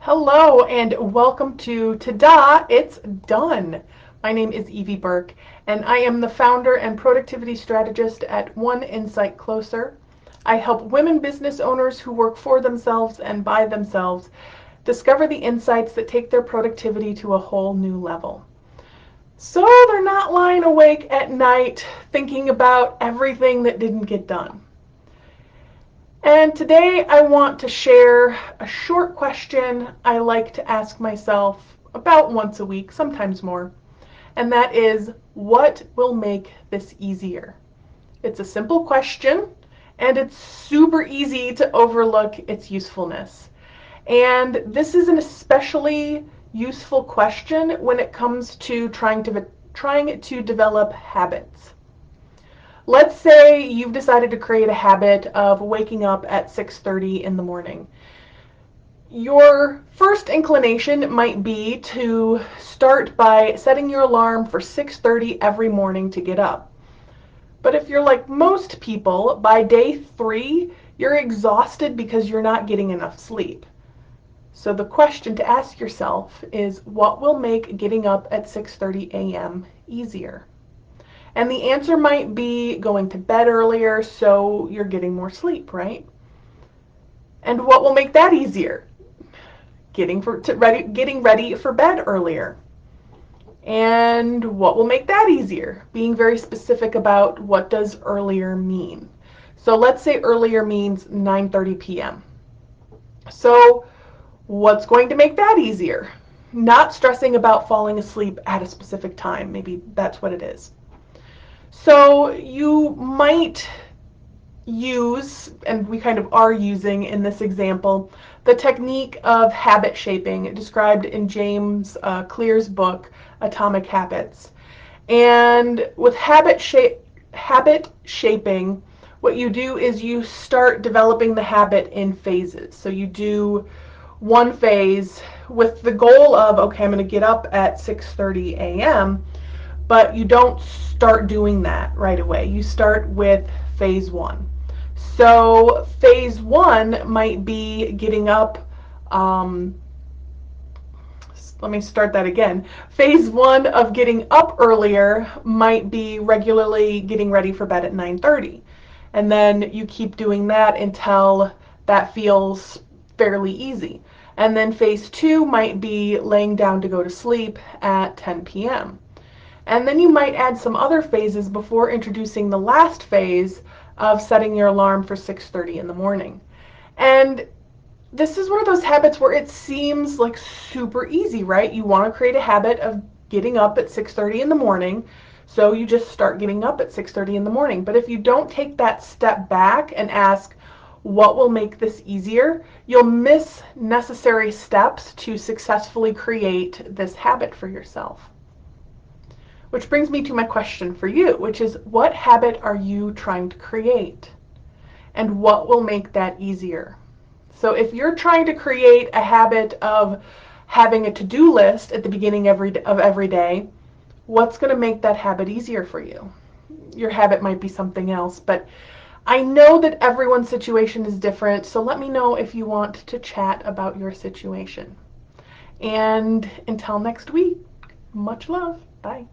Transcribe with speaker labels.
Speaker 1: Hello and welcome to Ta-da, It's Done. My name is Evie Burke and I am the founder and productivity strategist at One Insight Closer. I help women business owners who work for themselves and by themselves discover the insights that take their productivity to a whole new level. So they're not lying awake at night thinking about everything that didn't get done. And today I want to share a short question I like to ask myself about once a week, sometimes more, and that is, what will make this easier? It's a simple question, and it's super easy to overlook its usefulness. And this is an especially useful question when it comes to trying to develop habits. Let's say you've decided to create a habit of waking up at 6:30 in the morning. Your first inclination might be to start by setting your alarm for 6:30 every morning to get up. But if you're like most people, by day 3, you're exhausted because you're not getting enough sleep. So the question to ask yourself is, what will make getting up at 6:30 a.m. easier? And the answer might be going to bed earlier so you're getting more sleep, right? And what will make that easier? Getting ready for bed earlier. And what will make that easier? Being very specific about what does earlier mean. So let's say earlier means 9:30 p.m. So what's going to make that easier? Not stressing about falling asleep at a specific time. Maybe that's what it is. So you might use, and we kind of are using in this example, the technique of habit shaping described in James Clear's book, Atomic Habits. And with habit shaping, what you do is you start developing the habit in phases. So you do one phase with the goal of, okay, I'm going to get up at 6:30 a.m., but you don't start doing that right away. You start with phase 1. So phase 1 might be getting up, let me start that again. Phase 1 of getting up earlier might be regularly getting ready for bed at 9:30. And then you keep doing that until that feels fairly easy. And then phase 2 might be laying down to go to sleep at 10 p.m. And then you might add some other phases before introducing the last phase of setting your alarm for 6:30 in the morning. And this is one of those habits where it seems like super easy, right? You want to create a habit of getting up at 6:30 in the morning, so you just start getting up at 6:30 in the morning. But if you don't take that step back and ask, what will make this easier, you'll miss necessary steps to successfully create this habit for yourself. Which brings me to my question for you, which is, what habit are you trying to create? And what will make that easier? So if you're trying to create a habit of having a to-do list at the beginning of every day, what's going to make that habit easier for you? Your habit might be something else, but I know that everyone's situation is different, so let me know if you want to chat about your situation. And until next week, much love. Bye.